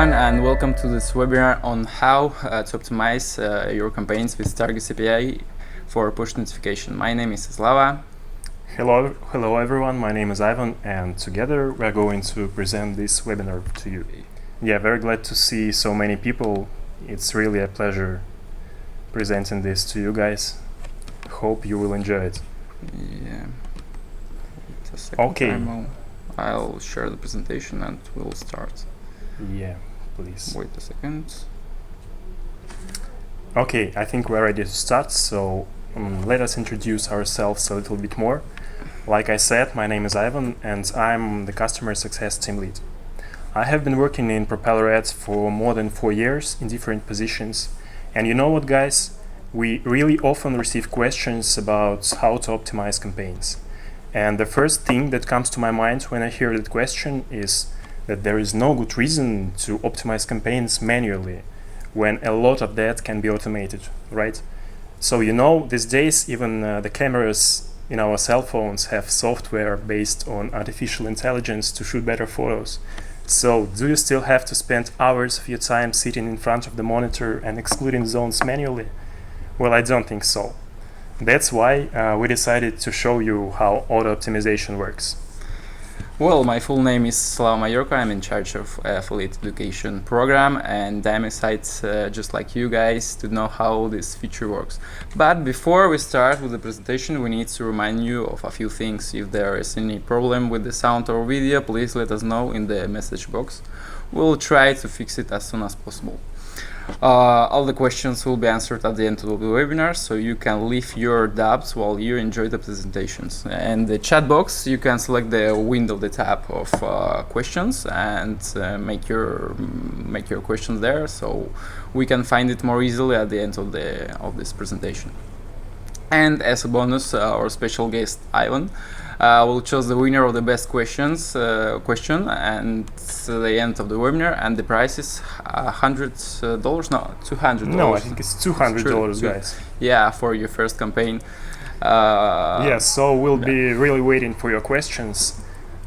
everyone, and welcome to this webinar on how to optimize your campaigns with Target CPA for push notification. My name is Slava. Hello everyone, my name is Ivan, and together we are going to present this webinar to you. Yeah, very glad to see so many people. It's really a pleasure presenting this to you guys. Hope you will enjoy it. Yeah. Wait a second. Okay. I'll share the presentation and we'll start. Yeah, please. Wait a second. Okay, I think we're ready to start, so let us introduce ourselves a little bit more. Like I said, my name is Ivan and I'm the Customer Success Team Lead. I have been working in PropellerAds for more than 4 years in different positions. And you know what, guys? We really often receive questions about how to optimize campaigns. And the first thing that comes to my mind when I hear that question is that there is no good reason to optimize campaigns manually when a lot of that can be automated, right? So you know, these days even the cameras in our cell phones have software based on artificial intelligence to shoot better photos. So do you still have to spend hours of your time sitting in front of the monitor and excluding zones manually? Well, I don't think so. That's why we decided to show you how auto optimization works. Well, my full name is Slava Majorka. I'm in charge of affiliate education program, and I'm excited, just like you guys, to know how this feature works. But before we start with the presentation, we need to remind you of a few things. If there is any problem with the sound or video, please let us know in the message box. We'll try to fix it as soon as possible. All the questions will be answered at the end of the webinar, so you can leave your doubts while you enjoy the presentations. And the chat box, you can select the window, the tab of questions, and make your questions there, so we can find it more easily at the end of this presentation. And as a bonus, our special guest Ivan will choose the winner of the best question and the end of the webinar, and the price is $100, no, $200. No, I think it's $200, guys. Yeah, for your first campaign. Yes, so we'll be really waiting for your questions.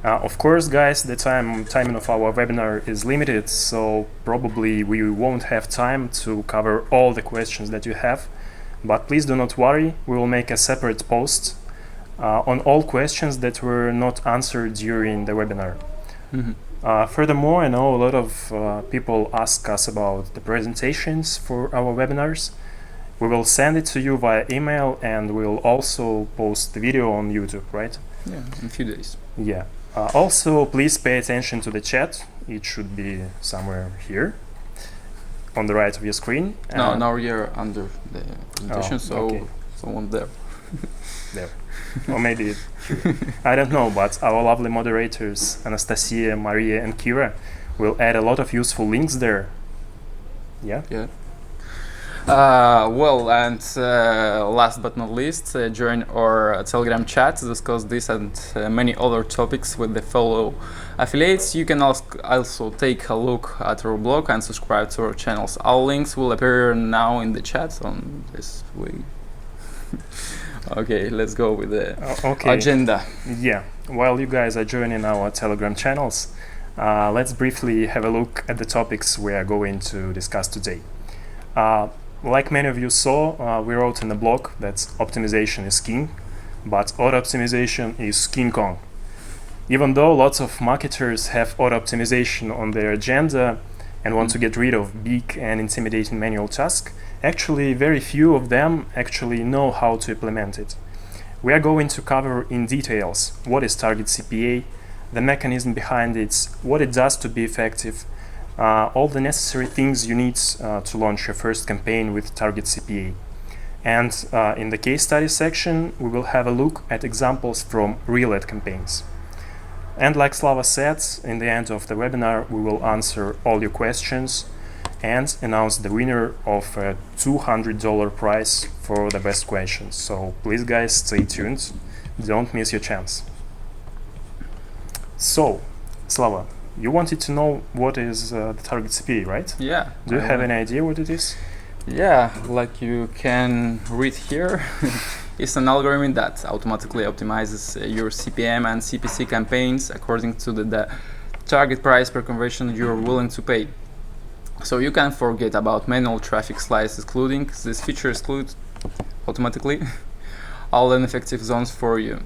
Of course, guys, the timing of our webinar is limited, so probably we won't have time to cover all the questions that you have. But please do not worry, we will make a separate post on all questions that were not answered during the webinar. Furthermore, I know a lot of people ask us about the presentations for our webinars. We will send it to you via email, and we'll also post the video on YouTube, right? Yeah, in a few days. Yeah. Also, please pay attention to the chat. It should be somewhere here on the right of your screen. No, now you're under the presentation, okay. Someone there. There. Or maybe I don't know, but our lovely moderators Anastasia, Maria and Kira will add a lot of useful links there. Yeah? Yeah. Well, and last but not least, join our Telegram chat to discuss this and many other topics with the fellow affiliates. You can also take a look at our blog and subscribe to our channels. All links will appear now in the chat on this way. Okay, let's go with the agenda. Yeah, while you guys are joining our Telegram channels, let's briefly have a look at the topics we are going to discuss today. Like many of you saw, we wrote in the blog that optimization is king, but auto optimization is King Kong. Even though lots of marketers have auto optimization on their agenda and want to get rid of big and intimidating manual tasks, actually very few of them actually know how to implement it. We are going to cover in details what is Target CPA, the mechanism behind it, what it does to be effective, all the necessary things you need to launch your first campaign with Target CPA. And in the case study section, we will have a look at examples from real ad campaigns. And like Slava said, in the end of the webinar, we will answer all your questions and announce the winner of a $200 prize for the best questions. So please, guys, stay tuned. Don't miss your chance. So, Slava, you wanted to know what is the Target CPA, right? Yeah. Do you have any idea what it is? Yeah, like you can read here, it's an algorithm that automatically optimizes your CPM and CPC campaigns according to the target price per conversion you're willing to pay. So you can forget about manual traffic slice excluding. This feature excludes automatically all ineffective zones for you.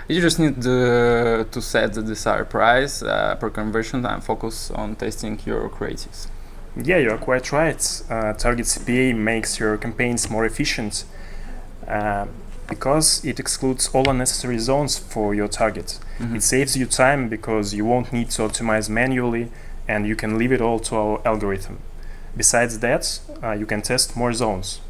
You just need to set the desired price per conversion and focus on testing your creatives. Yeah, you are quite right. Target CPA makes your campaigns more efficient because it excludes all unnecessary zones for your target. It saves you time because you won't need to optimize manually and you can leave it all to our algorithm. Besides that, you can test more zones.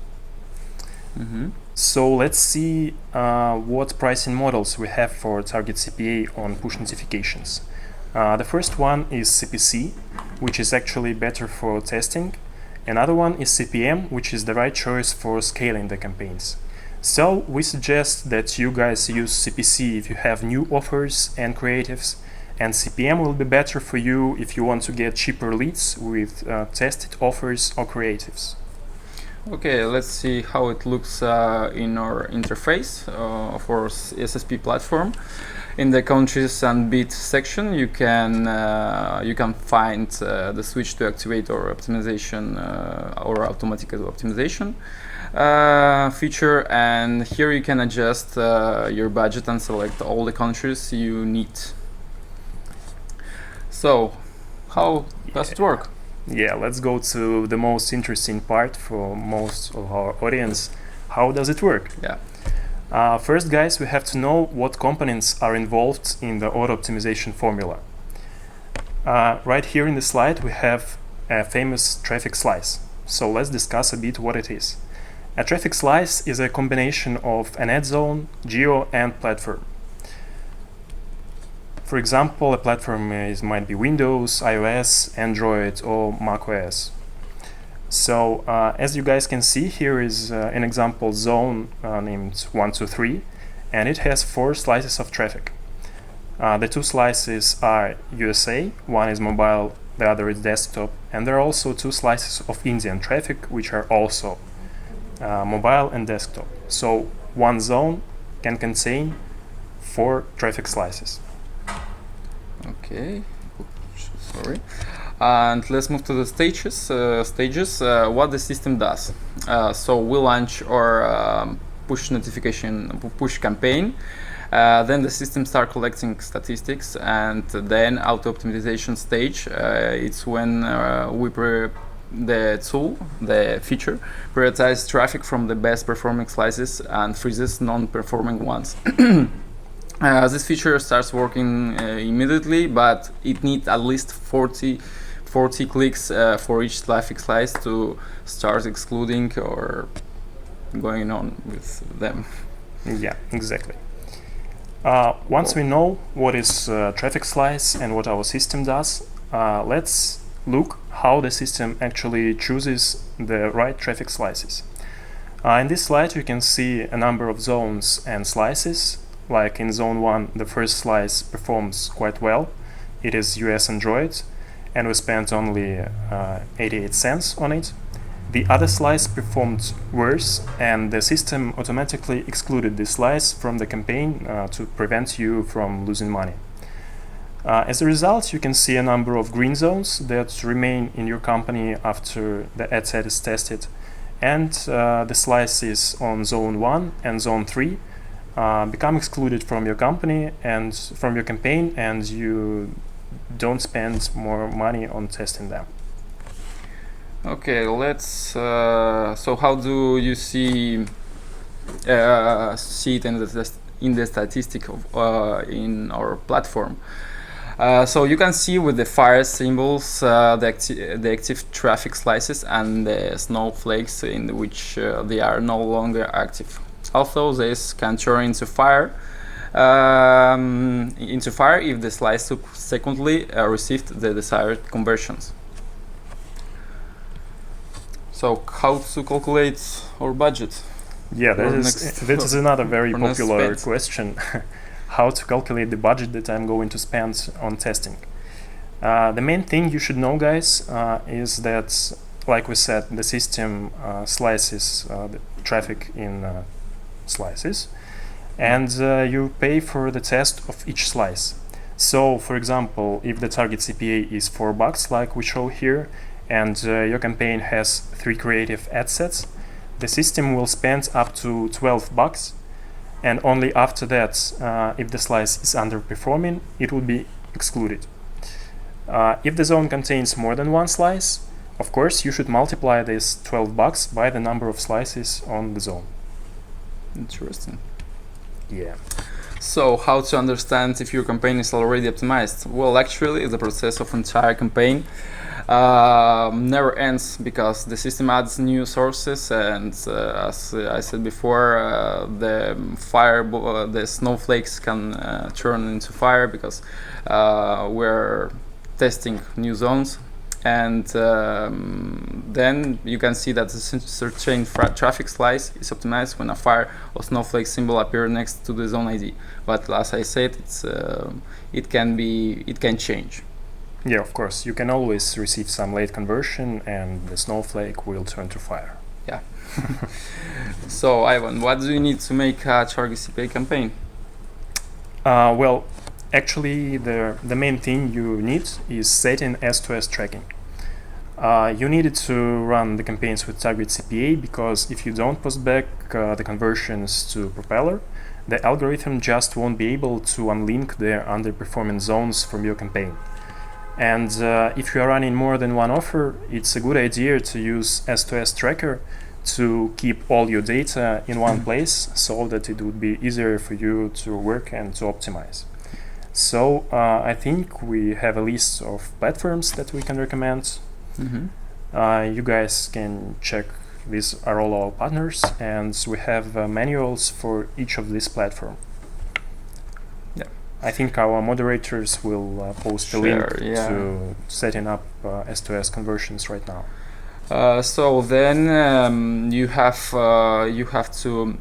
So let's see what pricing models we have for Target CPA on push notifications. The first one is CPC, which is actually better for testing. Another one is CPM, which is the right choice for scaling the campaigns. So we suggest that you guys use CPC if you have new offers and creatives, and CPM will be better for you if you want to get cheaper leads with tested offers or creatives. Okay, let's see how it looks in our interface of our SSP platform. In the countries and bid section, you can find the switch to activate or optimization or automatic optimization feature, and here you can adjust your budget and select all the countries you need. So, how does it work? Yeah, let's go to the most interesting part for most of our audience. How does it work? Yeah. First, guys, we have to know what components are involved in the auto optimization formula. Right here in the slide, we have a famous traffic slice. So let's discuss a bit what it is. A traffic slice is a combination of an ad zone, geo, and platform. For example, a platform might be Windows, iOS, Android, or macOS. So as you guys can see, here is an example zone named 123, and it has 4 slices of traffic. The 2 slices are USA, one is mobile, the other is desktop, and there are also 2 slices of Indian traffic, which are also mobile and desktop. So one zone can contain 4 traffic slices. Okay, sorry. And let's move to the stages. What the system does. So we launch our push campaign. Then the system starts collecting statistics, and then auto optimization stage. It's when the feature prioritizes traffic from the best performing slices and freezes non-performing ones. This feature starts working immediately, but it needs at least 40 clicks for each traffic slice to start excluding or going on with them. Yeah, exactly. Once we know what is traffic slice and what our system does, let's look how the system actually chooses the right traffic slices. In this slide, you can see a number of zones and slices. Like in zone 1, the first slice performs quite well. It is US Android, and we spent only 88 cents on it. The other slice performed worse, and the system automatically excluded this slice from the campaign to prevent you from losing money. As a result, you can see a number of green zones that remain in your company after the ad set is tested, and the slices on zone 1 and zone 3 become excluded from your company and from your campaign, and you don't spend more money on testing them. Okay, let's. So how do you see it in the statistic of in our platform? So you can see with the fire symbols the active traffic slices and the snowflakes in which they are no longer active. Also, this can turn into fire if the slice subsequently received the desired conversions. So, how to calculate our budget? Yeah, that is another very popular question. How to calculate the budget that I'm going to spend on testing. The main thing you should know, guys, is that, like we said, the system slices the traffic in slices, and you pay for the test of each slice. So, for example, if the target CPA is $4, like we show here, and your campaign has 3 creative ad sets, the system will spend up to $12, and only after that, if the slice is underperforming, it will be excluded. If the zone contains more than one slice, of course, you should multiply this $12 by the number of slices on the zone. Interesting. Yeah. So, how to understand if your campaign is already optimized? Well, actually, the process of entire campaign never ends, because the system adds new sources, and as I said before, the snowflakes can turn into fire, because we're testing new zones. And then you can see that the certain traffic slice is optimized when a fire or snowflake symbol appear next to the zone ID. But as I said, it can change. Yeah, of course. You can always receive some late conversion, and the snowflake will turn to fire. Yeah. So, Ivan, what do you need to make a Target CPA campaign? Well, actually, the main thing you need is setting S2S tracking. You needed to run the campaigns with Target CPA, because if you don't post back the conversions to Propeller, the algorithm just won't be able to unlink the underperforming zones from your campaign. And if you are running more than one offer, it's a good idea to use S2S tracker to keep all your data in one place, so that it would be easier for you to work and to optimize. So I think we have a list of platforms that we can recommend. You guys can check. These are all our partners, and we have manuals for each of these platforms. Yeah, I think our moderators will post a link to setting up S2S conversions right now. So then you have to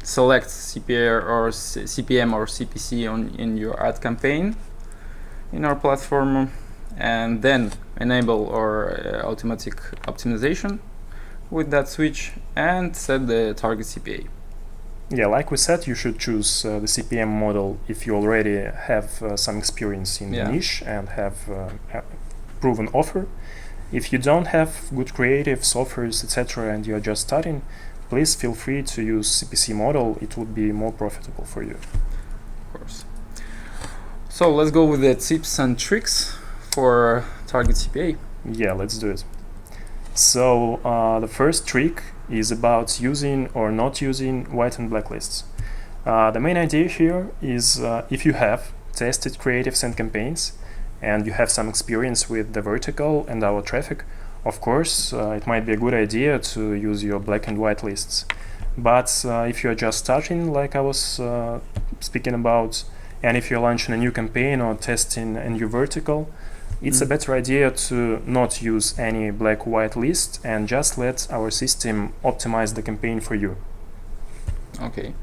select CPA or CPM or CPC in your ad campaign in our platform, and then enable or automatic optimization with that switch, and set the Target CPA. Yeah, like we said, you should choose the CPM model if you already have some experience in the niche and have a proven offer. If you don't have good creatives, offers, etc., and you're just starting, please feel free to use CPC model. It would be more profitable for you. Of course. So let's go with the tips and tricks for Target CPA. Yeah, let's do it. So the first trick is about using or not using white and black lists. The main idea here is if you have tested creatives and campaigns, and you have some experience with the vertical and our traffic, of course, it might be a good idea to use your black and white lists. But if you're just starting, like I was speaking about, and if you're launching a new campaign or testing a new vertical, it's a better idea to not use any black-white list and just let our system optimize the campaign for you. Okay,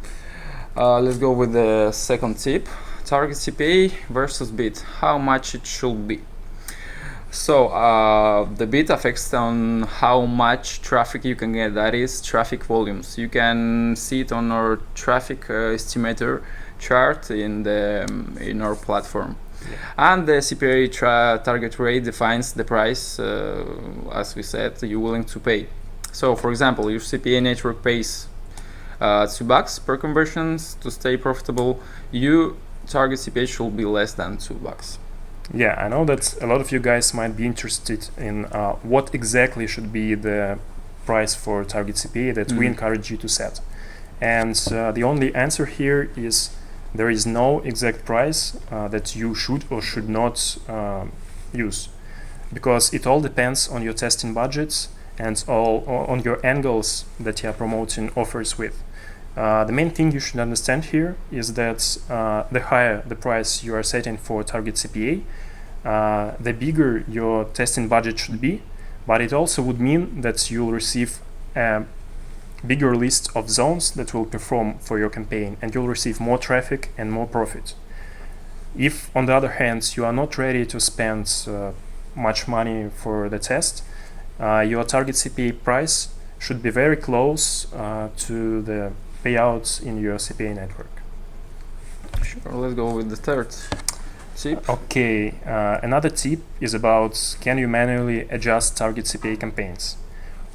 let's go with the second tip. Target CPA versus bid, how much it should be. So the bid affects on how much traffic you can get, that is traffic volumes. You can see it on our traffic estimator chart in our platform. Yeah. And the CPA target rate defines the price, as we said, you're willing to pay. So for example, your CPA network pays $2 per conversions to stay profitable. You target CPA should be less than $2. Yeah, I know that a lot of you guys might be interested in what exactly should be the price for target CPA that we encourage you to set. And the only answer here is there is no exact price that you should or should not use, because it all depends on your testing budgets and all on your angles that you are promoting offers with. The main thing you should understand here is that the higher the price you are setting for target CPA, the bigger your testing budget should be, but it also would mean that you'll receive a bigger list of zones that will perform for your campaign, and you'll receive more traffic and more profit. If, on the other hand, you are not ready to spend much money for the test, your target CPA price should be very close to the payouts in your CPA network. Sure, let's go with the third. tip. Okay, another tip is about, can you manually adjust target CPA campaigns?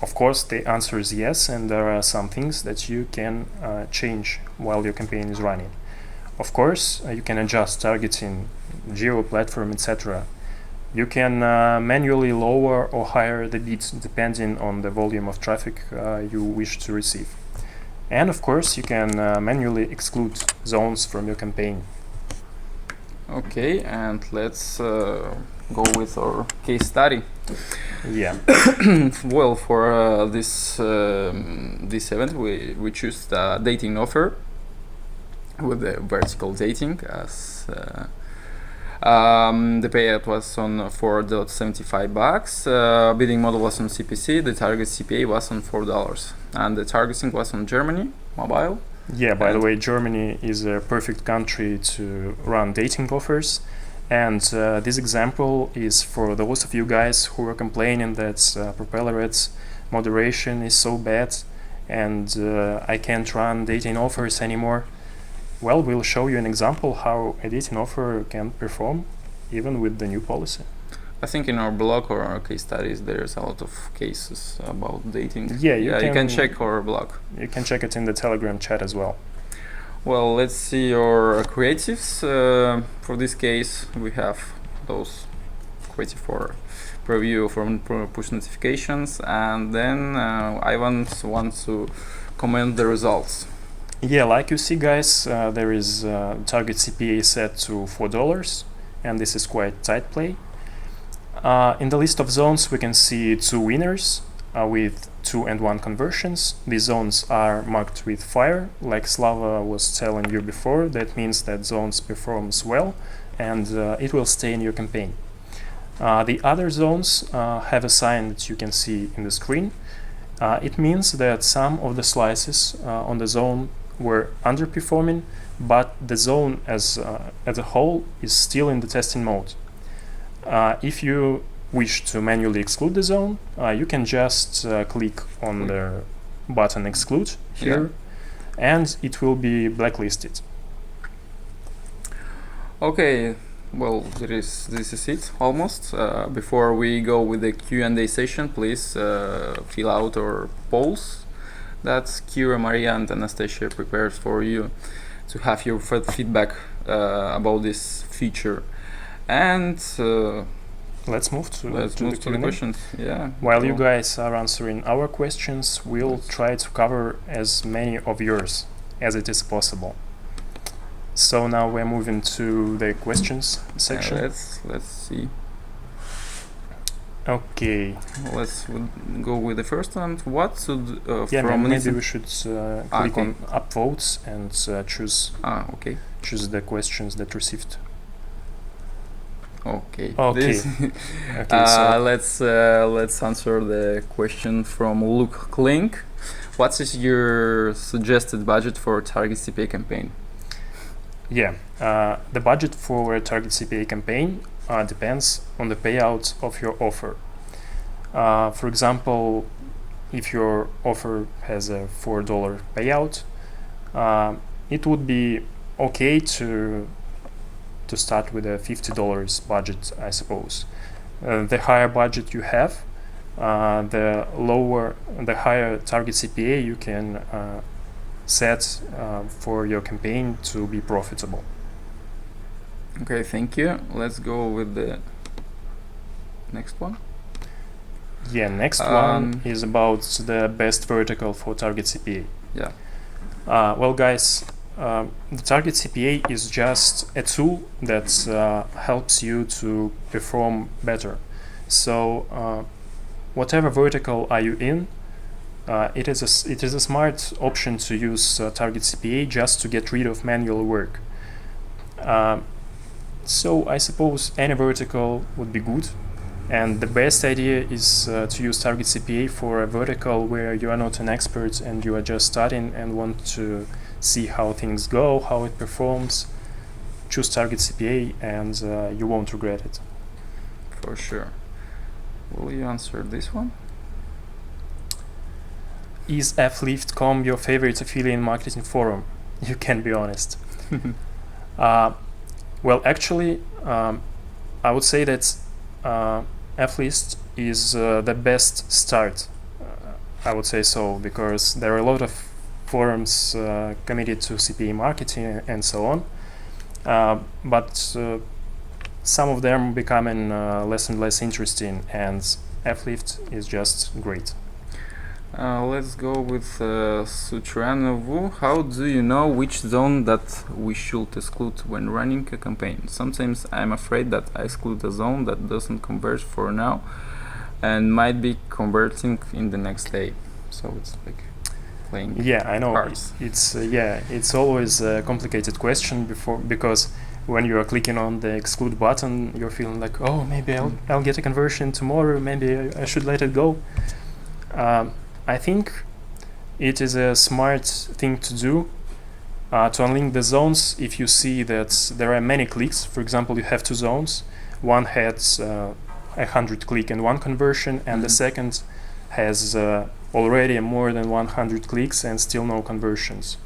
Of course, the answer is yes, and there are some things that you can change while your campaign is running. Of course, you can adjust targeting, geo platform, etc. You can manually lower or higher the bids depending on the volume of traffic you wish to receive. And of course, you can manually exclude zones from your campaign. Okay, and let's go with our case study. Yeah. Well, for this event, we choose the dating offer with the vertical dating as the payout was on $4.75. Bidding model was on CPC. The target CPA was on $4, and the targeting was on Germany mobile. Yeah, by the way, Germany is a perfect country to run dating offers. And this example is for those of you guys who are complaining that PropellerAds moderation is so bad and I can't run dating offers anymore. Well, we'll show you an example how a dating offer can perform even with the new policy. I think in our blog or our case studies there's a lot of cases about dating. Yeah, you can check our blog. You can check it in the Telegram chat as well. Well, let's see your creatives. For this case, we have those creative for preview from push notifications, and then Ivan wants to comment the results. Yeah, like you see, guys, there is target CPA set to $4, and this is quite tight play. In the list of zones, we can see 2 winners with 2 and 1 conversions. These zones are marked with fire, like Slava was telling you before. That means that zones performs well, and it will stay in your campaign. The other zones have a sign that you can see in the screen. It means that some of the slices on the zone were underperforming, but the zone as a whole is still in the testing mode. If you wish to manually exclude the zone, you can just click on the button exclude here, and it will be blacklisted. Okay, well, this is it almost. Before we go with the Q&A session, please fill out our polls that Kira, Maria, and Anastasia prepared for you to have your feedback about this feature. And let's move to the questions. Yeah. While you guys are answering our questions, we'll try to cover as many of yours as it is possible. So now we're moving to the questions section. Let's see. Okay. Let's go with the first one. What should maybe we should click on upvotes and choose choose the questions that received. Okay. Okay. So let's answer the question from Luke Klink. What is your suggested budget for target CPA campaign? Yeah, the budget for a target CPA campaign depends on the payout of your offer. For example, if your offer has a $4 payout, it would be okay to start with a $50 budget, I suppose. The higher budget you have, the higher target CPA you can set for your campaign to be profitable. Okay, thank you. Let's go with the next one. Yeah, next one is about the best vertical for target CPA. Yeah. Well, guys, the target CPA is just a tool that helps you to perform better. So whatever vertical are you in, it is a smart option to use target CPA just to get rid of manual work. So I suppose any vertical would be good, and the best idea is to use target CPA for a vertical where you are not an expert and you are just starting and want to see how things go, how it performs. Choose target CPA and you won't regret it. For sure. Will you answer this one? Is affiliate.com your favorite affiliate marketing forum? You can be honest. Well, actually, I would say that F-list is the best start. I would say so, because there are a lot of forums committed to CPA marketing and so on, but some of them becoming less and less interesting, and F-Lift is just great. Let's go with Sutranovu. How do you know which zone that we should exclude when running a campaign? Sometimes I'm afraid that I exclude a zone that doesn't convert for now and might be converting in the next day. So it's like playing I know cards. It's always a complicated question because when you are clicking on the exclude button, you're feeling like, oh, maybe I'll get a conversion tomorrow, maybe I should let it go. I think it is a smart thing to do to unlink the zones if you see that there are many clicks. For example, you have two zones. One has 100 click and one conversion, and the second has already more than 100 clicks and still no conversions.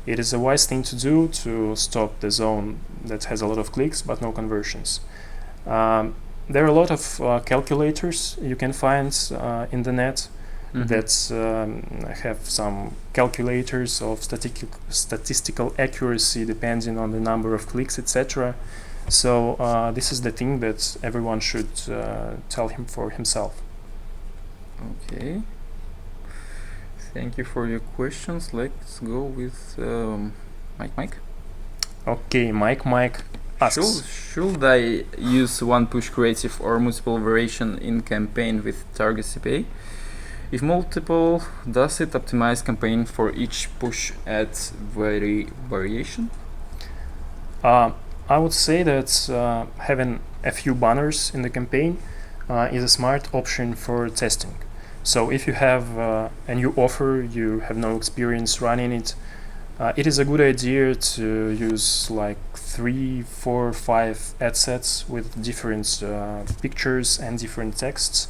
It is a wise thing to do to stop the zone that has a lot of clicks but no conversions. There are a lot of calculators you can find in the net that have some calculators of statistical accuracy depending on the number of clicks, etc. So this is the thing that everyone should tell him for himself. Okay. Thank you for your questions. Let's go with Mike. Okay, Mike asks. Should I use one push creative or multiple variation in campaign with Target CPA? If multiple, does it optimize campaign for each push ad variation? I would say that having a few banners in the campaign is a smart option for testing. So if you have a new offer, you have no experience running it, it is a good idea to use like 3, 4, 5 ad sets with different pictures and different texts.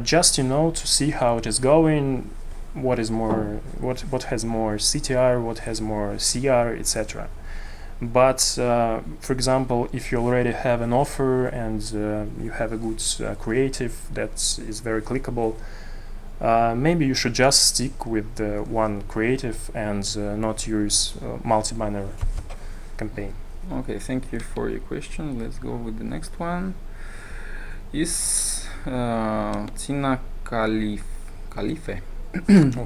Just to see how it is going, what has more CTR, what has more CR, etc. But for example, if you already have an offer and you have a good creative that is very clickable, maybe you should just stick with the one creative and not use multi-banner campaign. Okay, thank you for your question. Let's go with the next one. Is Tina Khalife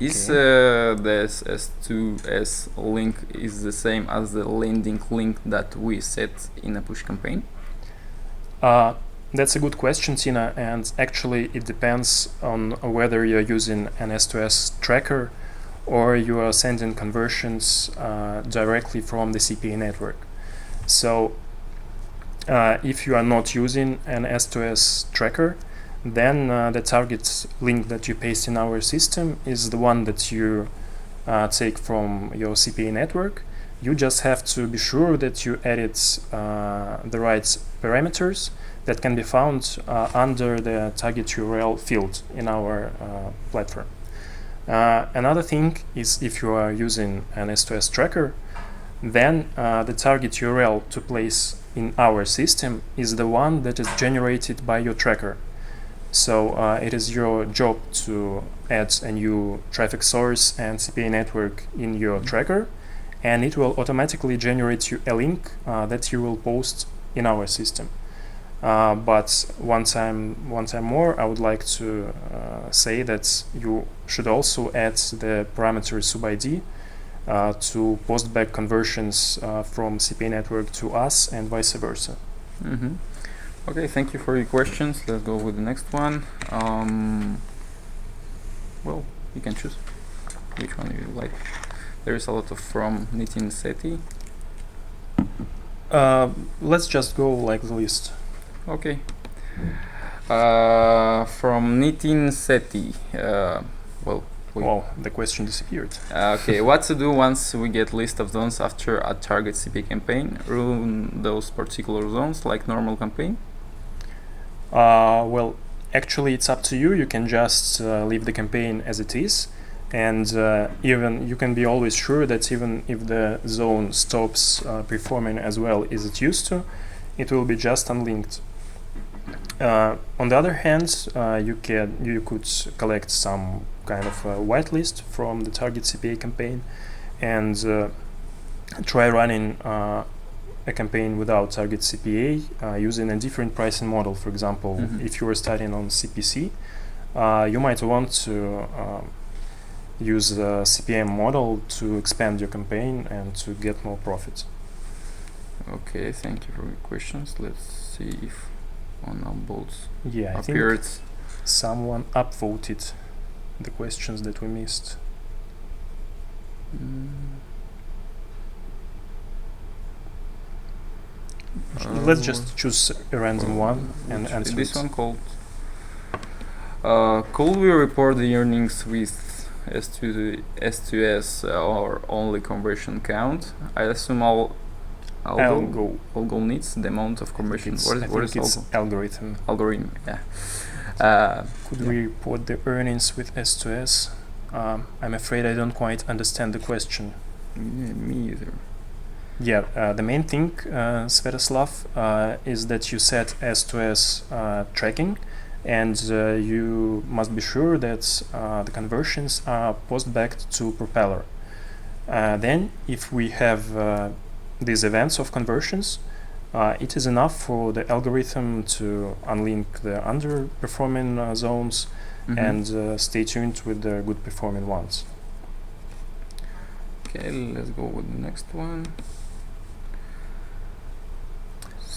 is the S2S link is the same as the landing link that we set in a push campaign? That's a good question, Tina, and actually it depends on whether you're using an S2S tracker or you are sending conversions directly from the CPA network. So if you are not using an S2S tracker, then the target link that you paste in our system is the one that you take from your CPA network. You just have to be sure that you edit the right parameters that can be found under the target URL field in our platform. Another thing is if you are using an S2S tracker, then the target URL to place in our system is the one that is generated by your tracker. So it is your job to add a new traffic source and CPA network in your tracker, and it will automatically generate you a link that you will post in our system. But one time more, I would like to say that you should also add the parameter subID to post back conversions from CPA network to us and vice versa. Okay, thank you for your questions. Let's go with the next one. Well, you can choose which one you like. There is a lot of from Nitin Sethi. Let's just go like the list. Okay. From Nitin Sethi. Wow, the question disappeared. Okay, what to do once we get list of zones after a Target CPA campaign? Run those particular zones like normal campaign? Well, actually it's up to you. You can just leave the campaign as it is, and even you can be always sure that even if the zone stops performing as well as it used to, it will be just unlinked. On the other hand, you could collect some kind of whitelist from the Target CPA campaign and try running a campaign without Target CPA using a different pricing model. For example, if you are starting on CPC, you might want to use a CPM model to expand your campaign and to get more profit. Okay, thank you for your questions. Let's see if one of both I appeared. think someone upvoted the questions that we missed. Let's just choose a random one and answer this it. one called could we report the earnings with S2S or only conversion count? I assume algo needs the amount of conversion. What is it's algorithm. Algorithm, yeah. Could we report the earnings with S2S? I'm afraid I don't quite understand the question. Yeah, me either. The main thing, Svetoslav, is that you set S2S tracking, and you must be sure that the conversions are post-backed to Propeller. Then, if we have these events of conversions, it is enough for the algorithm to unlink the underperforming zones and stay tuned with the good performing ones. Okay, let's go with the next one.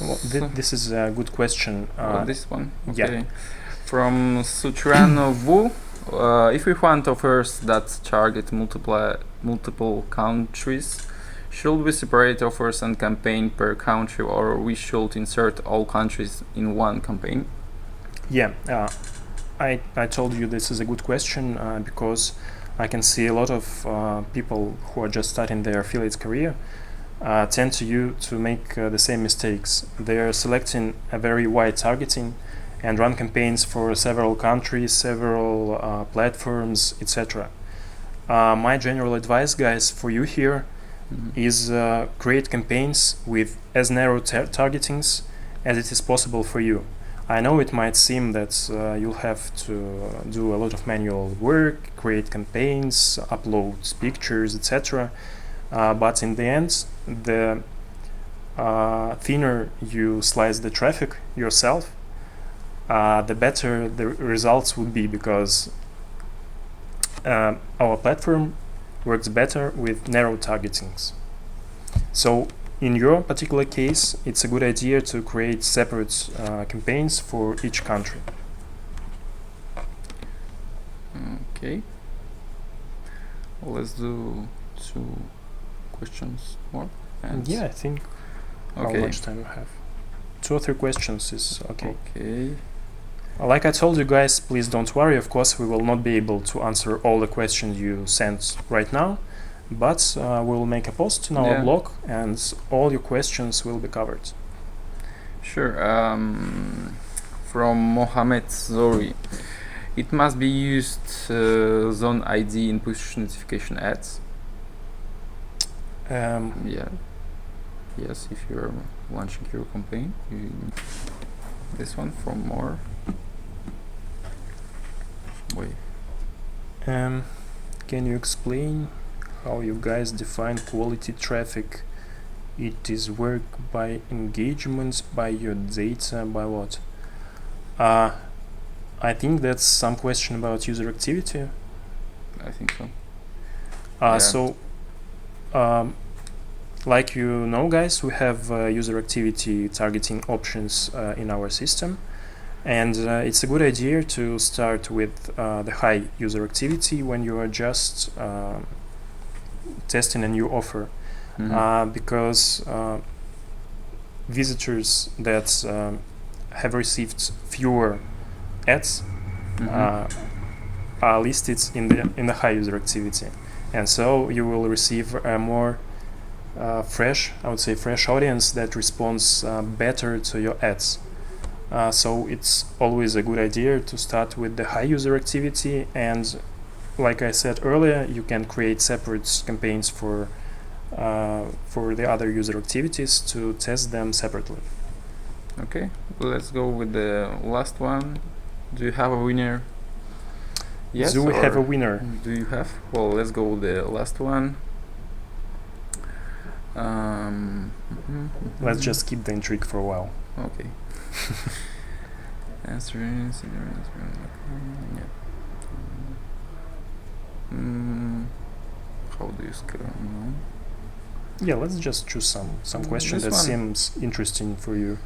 Well, this is a good question. This one? Okay. From Sutrano Wu, if we want offers that target multiple countries, should we separate offers and campaign per country, or we should insert all countries in one campaign? I told you this is a good question because I can see a lot of people who are just starting their affiliate career tend to make the same mistakes. They are selecting a very wide targeting and run campaigns for several countries, several platforms, etc. My general advice, guys, for you here is create campaigns with as narrow targetings as it is possible for you. I know it might seem that you'll have to do a lot of manual work, create campaigns, upload pictures, etc. But in the end, the thinner you slice the traffic yourself, the better the results would be, because our platform works better with narrow targetings. So in your particular case, it's a good idea to create separate campaigns for each country. Okay. Let's do 2 questions more. I think how much time we have? 2 or 3 questions is okay. Okay. Like I told you guys, please don't worry. Of course, we will not be able to answer all the questions you sent right now, but we'll make a post on our blog and all your questions will be covered. Sure. From Mohamed Zori, it must be used zone ID in push notification ads. Yes, if you're launching your campaign. This one from more. Wait. Can you explain how you guys define quality traffic? It is work by engagements, by your data, by what? I think that's some question about user activity. I think so. Like you know, guys, we have user activity targeting options in our system, and it's a good idea to start with the high user activity when you are just testing a new offer, because visitors that have received fewer ads are listed in the high user activity, and so you will receive a more fresh audience that responds better to your ads. So it's always a good idea to start with the high user activity and like I said earlier, you can create separate campaigns for the other user activities to test them separately. Okay, let's go with the last one. Do you have a winner? Yes. Do we have a winner? Do you have? Well, let's go with the last one. Let's just keep the intrigue for a while. Okay. How do you scale? No. Yeah, let's just choose some question that seems interesting for you.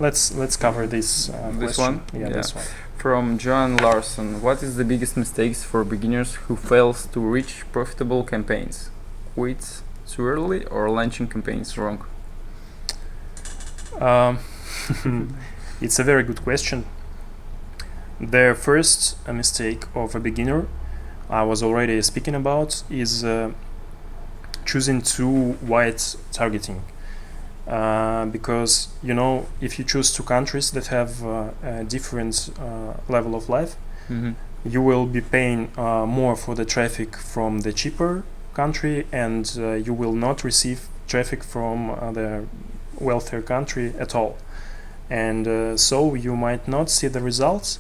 Let's cover this this question. One? Yeah, this one. From John Larson, what is the biggest mistakes for beginners who fails to reach profitable campaigns? Quits too early or launching campaigns wrong? It's a very good question. The first mistake of a beginner I was already speaking about is choosing too wide targeting. Because if you choose two countries that have a different level of life, you will be paying more for the traffic from the cheaper country, and you will not receive traffic from the wealthier country at all, and so you might not see the results.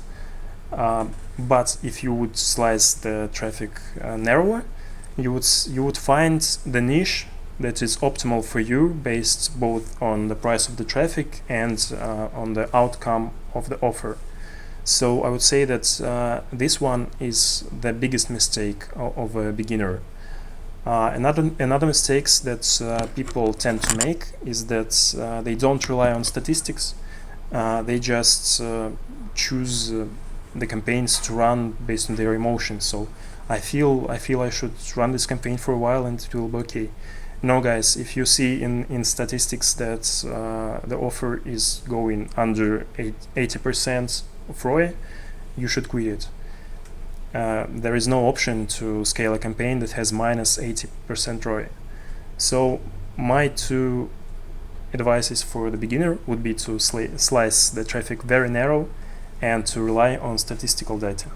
But if you would slice the traffic narrower, you would find the niche that is optimal for you based both on the price of the traffic and on the outcome of the offer. So I would say that this one is the biggest mistake of a beginner. Another mistakes that people tend to make is that they don't rely on statistics. They just choose the campaigns to run based on their emotions. So I feel I should run this campaign for a while and it will be okay. No, guys, if you see in statistics that the offer is going under 80% of ROI, you should quit it. There is no option to scale a campaign that has minus 80% ROI. So my two advices for the beginner would be to slice the traffic very narrow and to rely on statistical data.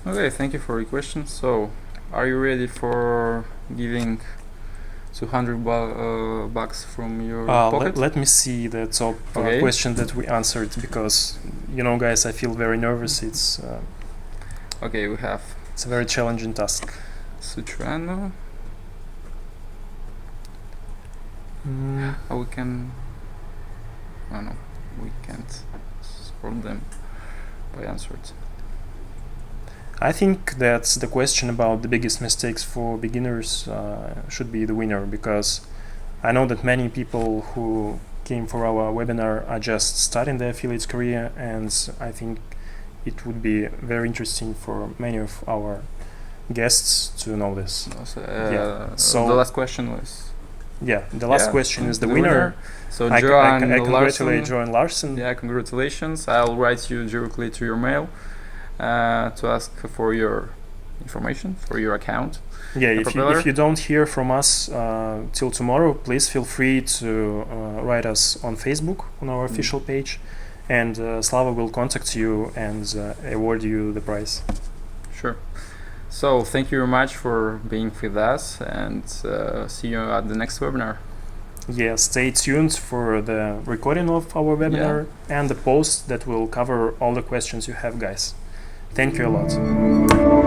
Okay, thank you for your question. So, are you ready for giving 200 bucks from your pocket? Let me see the top question that we answered, because guys, I feel very nervous. It's okay, we have it's a very challenging task. Sutrano. We can no, we can't sort them by answered. I think that the question about the biggest mistakes for beginners should be the winner, because I know that many people who came for our webinar are just starting their affiliate career, and I think it would be very interesting for many of our guests to know this. So the last question was... the last question is the winner. So I congratulate John Larson. Yeah, congratulations. I'll write you directly to your mail to ask for your information, for your account. Yeah, if you don't hear from us till tomorrow, please feel free to write us on Facebook on our official page, and Slava will contact you and award you the prize. Sure. So thank you very much for being with us, and see you at the next webinar. Yeah, stay tuned for the recording of our webinar and the post that will cover all the questions you have, guys. Thank you a lot.